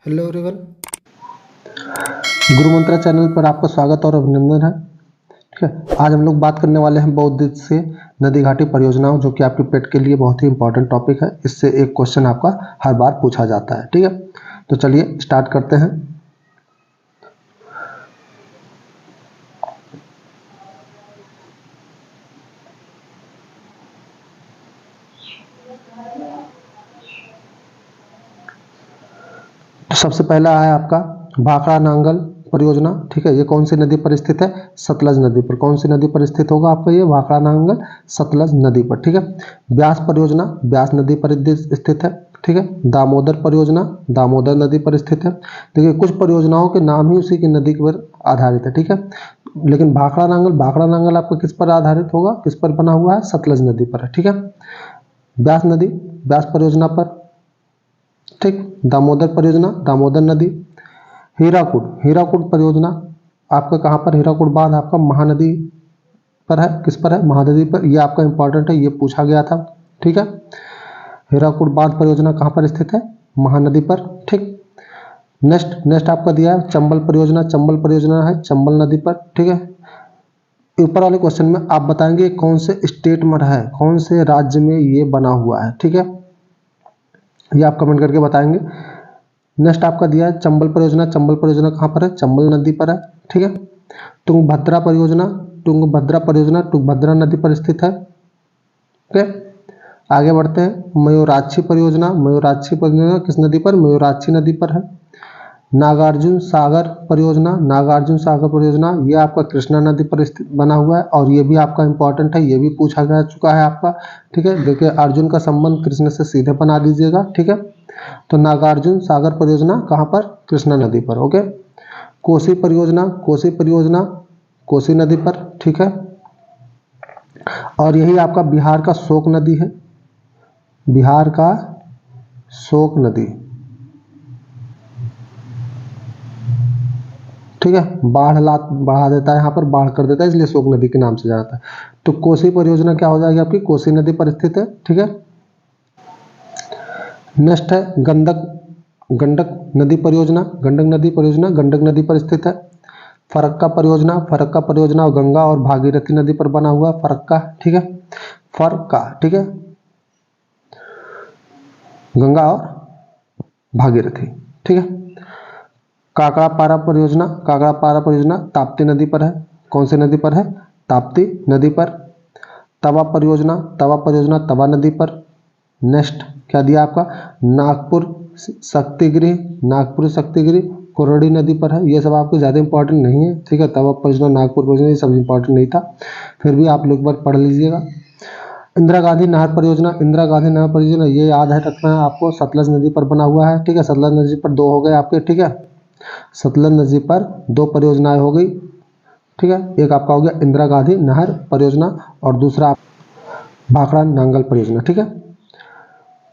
Hello everyone. गुरु मंत्रा channel पर आपका स्वागत और अभिनंदन है। ठीक है, आज हम लोग बात करने वाले हैं बौद्ध से नदी घाटी परियोजनाओं, जो कि आपके पेट के लिए बहुत ही इंपॉर्टेंट टॉपिक है। इससे एक क्वेश्चन आपका हर बार पूछा जाता है। ठीक है, तो चलिए स्टार्ट करते हैं। तो सबसे पहला है आपका भाखड़ा नांगल परियोजना। ठीक है, ये कौन सी नदी पर स्थित है? सतलज नदी पर। कौन सी नदी पर स्थित होगा आपका ये भाखड़ा नांगल? सतलज नदी पर। ठीक है, ब्यास परियोजना ब्यास नदी पर स्थित है। ठीक है, दामोदर परियोजना दामोदर नदी पर स्थित है। देखिए, कुछ परियोजनाओं के नाम ही उसी की नदी पर आधारित है। ठीक है, लेकिन भाखड़ा नांगल आपका किस पर आधारित होगा, किस पर बना हुआ है? सतलज नदी पर है। ठीक है, ब्यास नदी ब्यास परियोजना पर। ठीक, दामोदर परियोजना दामोदर नदी। हीराकुड परियोजना आपका कहाँ पर? हीराकुड बांध आपका महानदी पर है। किस पर है? महानदी पर। ये आपका इंपॉर्टेंट है, ये पूछा गया था। ठीक है, हीराकुड बांध परियोजना कहाँ पर स्थित है? महानदी पर। ठीक, नेक्स्ट आपका दिया है चंबल परियोजना है चंबल नदी पर। ठीक है, ऊपर वाले क्वेश्चन में आप बताएंगे कौन से स्टेट में है, कौन से राज्य में ये बना हुआ है। ठीक है, ये आप कमेंट करके बताएंगे। नेक्स्ट आपका दिया है चंबल परियोजना कहाँ पर है? चंबल नदी पर है। ठीक है, तुंगभद्रा परियोजना तुंगभद्रा नदी पर स्थित है। ठीक है, आगे बढ़ते हैं। मयूराक्षी परियोजना किस नदी पर? मयूराक्षी नदी पर है। नागार्जुन सागर परियोजना ये आपका कृष्णा नदी पर स्थित बना हुआ है, और ये भी आपका इंपॉर्टेंट है, ये भी पूछा जा चुका है आपका। ठीक है, देखिए अर्जुन का संबंध कृष्ण से सीधे बना दीजिएगा। ठीक है, तो नागार्जुन सागर परियोजना कहाँ पर? कृष्णा नदी पर। ओके, कोसी परियोजना कोसी नदी पर। ठीक है, और यही आपका बिहार का शोक नदी है, बिहार का शोक नदी। ठीक है, बढ़ा देता है, यहाँ पर बाढ़ कर देता है, इसलिए शोक नदी के नाम से जाता है। तो कोसी परियोजना क्या हो जाएगी आपकी? कोसी नदी पर स्थित है। ठीक है, नेक्स्ट है गंडक नदी परियोजना गंडक नदी पर स्थित है। फरक्का परियोजना गंगा और भागीरथी नदी पर बना हुआ फरक्का। ठीक है, ठीक है, गंगा और भागीरथी। ठीक है, काकड़ापारा परियोजना ताप्ती नदी पर है। कौन सी नदी पर है? ताप्ती नदी पर। तवा परियोजना तवा नदी पर। नेक्स्ट क्या दिया आपका? नागपुर शक्तिगिरी कोरडी नदी पर है। ये सब आपको ज़्यादा इंपॉर्टेंट नहीं है। ठीक है, तवा परियोजना नागपुर परियोजना ये सब इंपॉर्टेंट नहीं था, फिर भी आप लोग एक बार पढ़ लीजिएगा। इंदिरा गांधी नहर परियोजना ये याद है रखना है आपको, सतलज नदी पर बना हुआ है। ठीक है, सतलज नदी पर दो हो गए आपके। ठीक है, सतलज नदी पर दो परियोजनाएं हो गई। ठीक है, एक आपका हो गया इंदिरा गांधी नहर परियोजना, और दूसरा भाखड़ा नांगल परियोजना। ठीक है,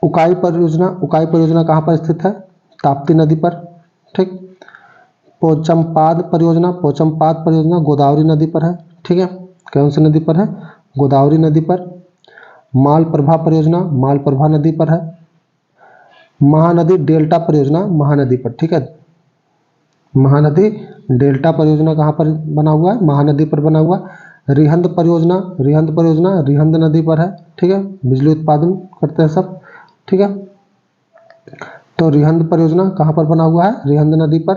उकाई परियोजना कहाँ पर स्थित है? ताप्ती नदी पर। ठीक, पोचमपाद परियोजना गोदावरी नदी पर है। ठीक है, कौन सी नदी पर है? गोदावरी नदी पर। मालप्रभा नदी पर है। महानदी डेल्टा परियोजना महानदी पर। ठीक है, महानदी डेल्टा परियोजना कहाँ पर बना हुआ है? महानदी पर बना हुआ। रिहंद परियोजना रिहंद नदी पर है। ठीक है, बिजली उत्पादन करते हैं सब। ठीक है, तो रिहंद परियोजना कहाँ पर बना हुआ है? रिहंद नदी पर।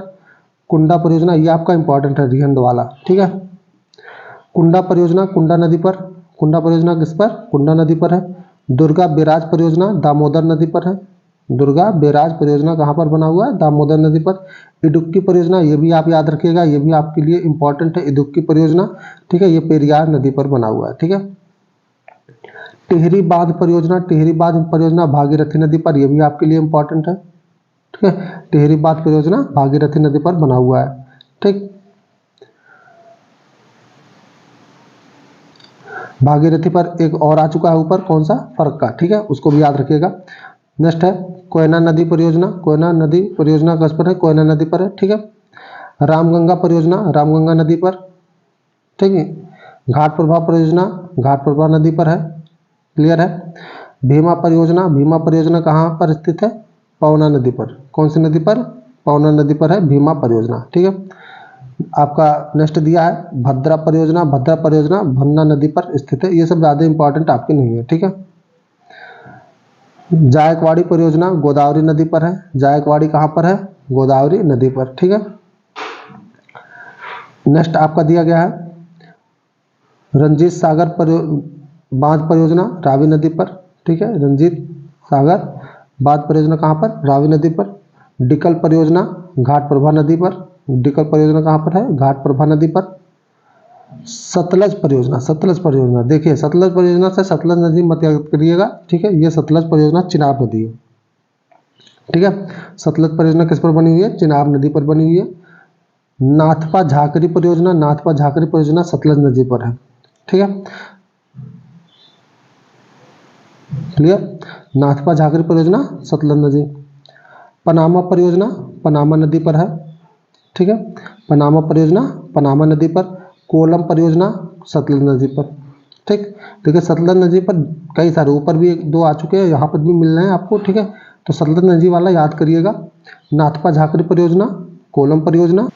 कुंडा परियोजना ये आपका इंपॉर्टेंट है, रिहंद वाला। ठीक है, कुंडा परियोजना कुंडा नदी पर। कुंडा परियोजना किस पर? कुंडा नदी पर है। दुर्गा बेराज परियोजना दामोदर नदी पर है। दुर्गा बेराज परियोजना कहाँ पर बना हुआ है? दामोदर नदी पर। इडुक्की परियोजना ये भी आप याद रखिएगा, ये भी आपके लिए इंपॉर्टेंट है, इडुक्की परियोजना। ठीक है, ये पेरियार नदी पर बना हुआ है। ठीक है, टिहरी बांध परियोजना भागीरथी नदी पर, यह भी आपके लिए इंपॉर्टेंट है। ठीक है, टिहरी बांध परियोजना भागीरथी नदी पर बना हुआ है। ठीक, भागीरथी पर एक और आ चुका है ऊपर, कौन सा? फरक्का। ठीक है, उसको भी याद रखिएगा। नेक्स्ट है कोयना नदी परियोजना किस पर है? कोयना नदी पर है। ठीक है, रामगंगा नदी पर। ठीक है, घाटप्रभा नदी पर है। क्लियर है। भीमा परियोजना कहाँ पर स्थित है? पवना नदी पर। कौन सी नदी पर? पवना नदी पर है भीमा परियोजना। ठीक है, आपका नेक्स्ट दिया है भद्रा परियोजना। भद्रा परियोजना भन्ना नदी पर स्थित है। ये सब ज़्यादा इंपॉर्टेंट आपके नहीं है। ठीक है, जायकवाड़ी परियोजना गोदावरी नदी पर है। जायकवाड़ी कहाँ पर है? गोदावरी नदी पर। ठीक है, नेक्स्ट आपका दिया गया है रंजीत सागर बांध परियोजना रावी नदी पर। ठीक है, रंजीत सागर बांध परियोजना कहाँ पर? रावी नदी पर। डिकल परियोजना घाट प्रभा नदी पर। डिकल परियोजना कहाँ पर है? घाट प्रभा नदी पर। सतलज परियोजना, सतलज परियोजना देखिए, सतलज परियोजना से सतलज नदी मत याद करिएगा। ठीक है, ये सतलज परियोजना चिनाब नदी है। ठीक है, सतलज परियोजना किस पर बनी हुई है? चिनाब नदी पर बनी हुई है। नाथपा झाकरी परियोजना, नाथपा झाकरी परियोजना सतलज नदी पर है। ठीक है, क्लियर? नाथपा झाकरी परियोजना सतलज नदी। पनामा परियोजना पनामा नदी पर है। ठीक है, पनामा परियोजना पनामा नदी पर। कोलम परियोजना सतलज नदी पर। ठीक, देखिए सतलज नदी पर कई सारे ऊपर भी एक दो आ चुके हैं, यहाँ पर भी मिल रहे हैं आपको। ठीक है, तो सतलज नदी वाला याद करिएगा। नाथपा झाकरी परियोजना, कोलम परियोजना,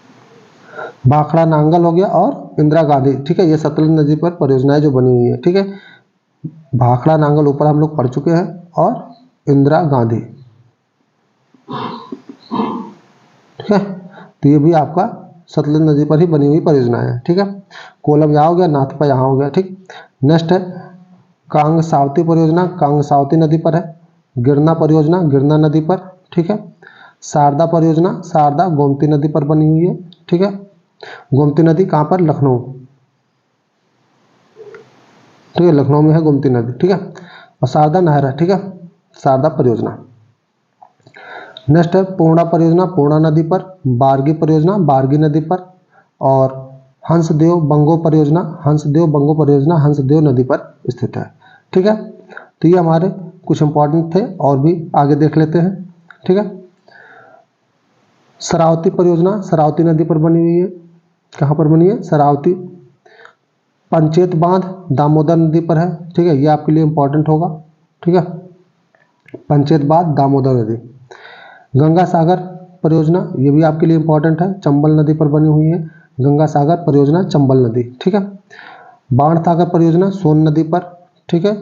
भाखड़ा नांगल हो गया और इंदिरा गांधी। ठीक है, ये सतलज नदी पर परियोजनाएं जो बनी हुई है। ठीक है, भाखड़ा नांगल ऊपर हम लोग पढ़ चुके हैं और इंदिरा गांधी। ठीक है, तो ये भी आपका सतलज नदी पर ही बनी हुई परियोजना है। ठीक है, कोलम यहाँ हो गया, नाथपा यहाँ हो गया। ठीक, नेक्स्ट है कांगसावती परियोजना, कांगसावती नदी पर है। गिरना परियोजना गिरना नदी पर। ठीक है, शारदा परियोजना शारदा गोमती नदी पर बनी हुई है। ठीक है, गोमती नदी कहाँ पर? लखनऊ। ठीक है, लखनऊ में है गोमती नदी। ठीक है, और शारदा नहर है। ठीक है, शारदा परियोजना। नेक्स्ट है पूर्णा परियोजना पूर्णा नदी पर। बारगी परियोजना बारगी नदी पर। और हंसदेव बंगो परियोजना हंसदेव बंगो परियोजना हंसदेव नदी पर स्थित है। ठीक है, तो ये हमारे कुछ इंपॉर्टेंट थे, और भी आगे देख लेते हैं। ठीक है, शरावती परियोजना शरावती नदी पर बनी हुई है। कहाँ पर बनी है? शरावती। पंचेत बांध दामोदर नदी पर है। ठीक है, ये आपके लिए इंपॉर्टेंट होगा। ठीक है, पंचेत बांध दामोदर नदी। गंगा सागर परियोजना ये भी आपके लिए इंपॉर्टेंट है, चंबल नदी पर बनी हुई है। गंगा सागर परियोजना चंबल नदी। ठीक है, बाण सागर परियोजना सोन नदी पर। ठीक है,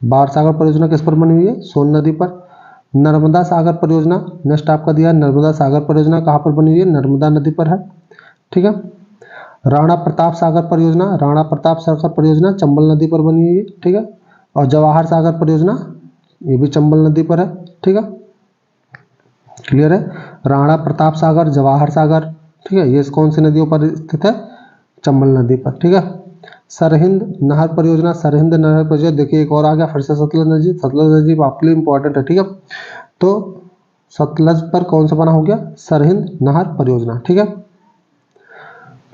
बाण सागर परियोजना किस पर बनी हुई है? सोन नदी पर। नर्मदा सागर परियोजना नेक्स्ट आपका दिया है, नर्मदा सागर परियोजना कहाँ पर बनी हुई है? नर्मदा नदी पर है। ठीक है, राणा प्रताप सागर परियोजना राणा प्रताप सागर परियोजना चंबल नदी पर बनी हुई है। ठीक है, और जवाहर सागर परियोजना ये भी चंबल नदी पर है। ठीक है, क्लियर है? राणा प्रताप सागर जवाहर सागर। ठीक है, ये कौन सी नदियों पर स्थित है? चंबल नदी पर। ठीक है, सरहिंद नहर परियोजना सरहिंद नहर परियोजना देखिए एक और आ गया फिर से सतलज नदी। सतलज नदी आपके लिए इंपॉर्टेंट है। ठीक है, तो सतलज पर कौन सा बना हो गया? सरहिंद नहर परियोजना। ठीक है,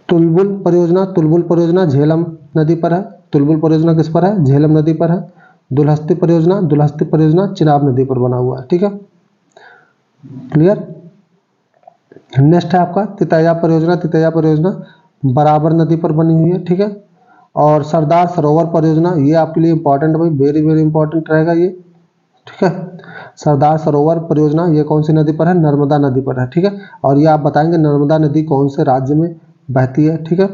तुलबुल परियोजना झेलम नदी पर है। तुलबुल परियोजना किस पर है? झेलम नदी पर है। दुलहस्ती परियोजना चिनाब नदी पर बना हुआ है। ठीक है, क्लियर? नेक्स्ट है आपका तितैया परियोजना बराबर नदी पर बनी हुई है। ठीक है, और सरदार सरोवर परियोजना ये आपके लिए इंपॉर्टेंट भाई, वेरी वेरी इंपॉर्टेंट रहेगा ये। ठीक है, सरदार सरोवर परियोजना ये कौन सी नदी पर है? नर्मदा नदी पर है। ठीक है, और ये आप बताएंगे नर्मदा नदी कौन से राज्य में बहती है। ठीक है,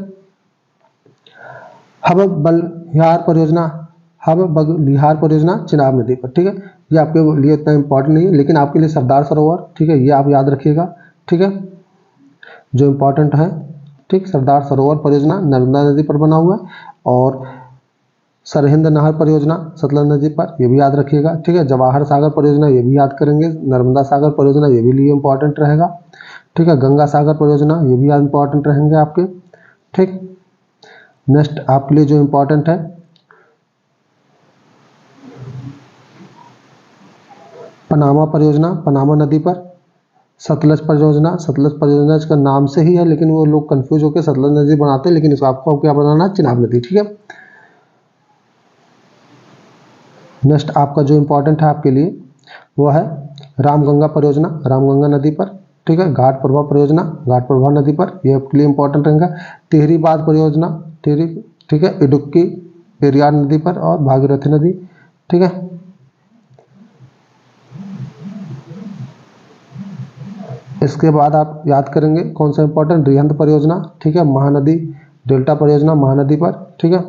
हब बलिहार परियोजना चिनाब नदी पर। ठीक है, ये आपके लिए इतना इंपॉर्टेंट नहीं है, लेकिन आपके लिए सरदार सरोवर ठीक है ये आप याद रखिएगा। ठीक है, जो इंपॉर्टेंट है। ठीक, सरदार सरोवर परियोजना नर्मदा नदी पर बना हुआ है, और सरहिंद नहर परियोजना सतलज नदी पर, ये भी याद रखिएगा। ठीक है, जवाहर सागर परियोजना ये भी याद करेंगे। नर्मदा सागर परियोजना ये भी लिए इंपॉर्टेंट रहेगा। ठीक है, गंगा सागर परियोजना ये भी इंपॉर्टेंट रहेंगे आपके। ठीक, नेक्स्ट आपके लिए जो इंपॉर्टेंट है पनामा परियोजना पनामा नदी पर। सतलज परियोजना इसका नाम से ही है, लेकिन वो लोग कंफ्यूज होकर सतलज नदी बनाते हैं, लेकिन इसको आपको क्या बनाना है? चिनाब नदी। ठीक है, नेक्स्ट आपका जो इंपॉर्टेंट है आपके लिए वो है रामगंगा नदी पर। ठीक है, घाट प्रभा नदी पर, ये आपके लिए इंपॉर्टेंट रहेगा। टिहरी बांध परियोजना ठीक है, इडुक्की पेरियार नदी पर और भागीरथी नदी। ठीक है, इसके बाद आप याद करेंगे कौन सा इंपॉर्टेंट, रिहंद परियोजना, ठीक है, महानदी डेल्टा परियोजना महानदी पर, ठीक है।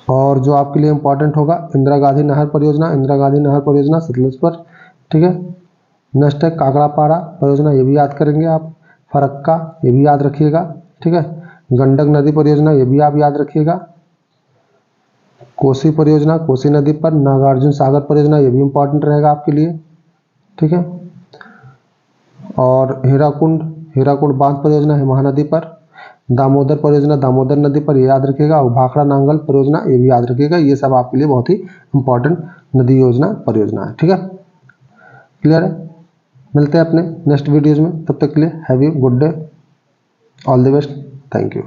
और जो आपके लिए इंपॉर्टेंट होगा इंदिरा गांधी नहर परियोजना, इंदिरा गांधी नहर परियोजना सतलुज पर, ठीक है। नेक्स्ट है काकड़ापाड़ा परियोजना, ये भी याद करेंगे आप। फरक्का, ये भी याद रखिएगा, ठीक है। गंडक नदी परियोजना, ये भी आप याद रखिएगा। कोसी परियोजना, कोसी नदी पर। नागार्जुन सागर परियोजना, ये भी इंपॉर्टेंट रहेगा आपके लिए, ठीक है। और हीराकुंड बांध परियोजना है महानदी पर। दामोदर परियोजना दामोदर नदी पर, ये याद रखिएगा। और भाखड़ा नांगल परियोजना, ये भी याद रखिएगा। ये सब आपके लिए बहुत ही इंपॉर्टेंट नदी योजना परियोजना है, ठीक है। क्लियर है। मिलते हैं अपने नेक्स्ट वीडियोज में, तब तक के लिए have you good day, all the best, thank you.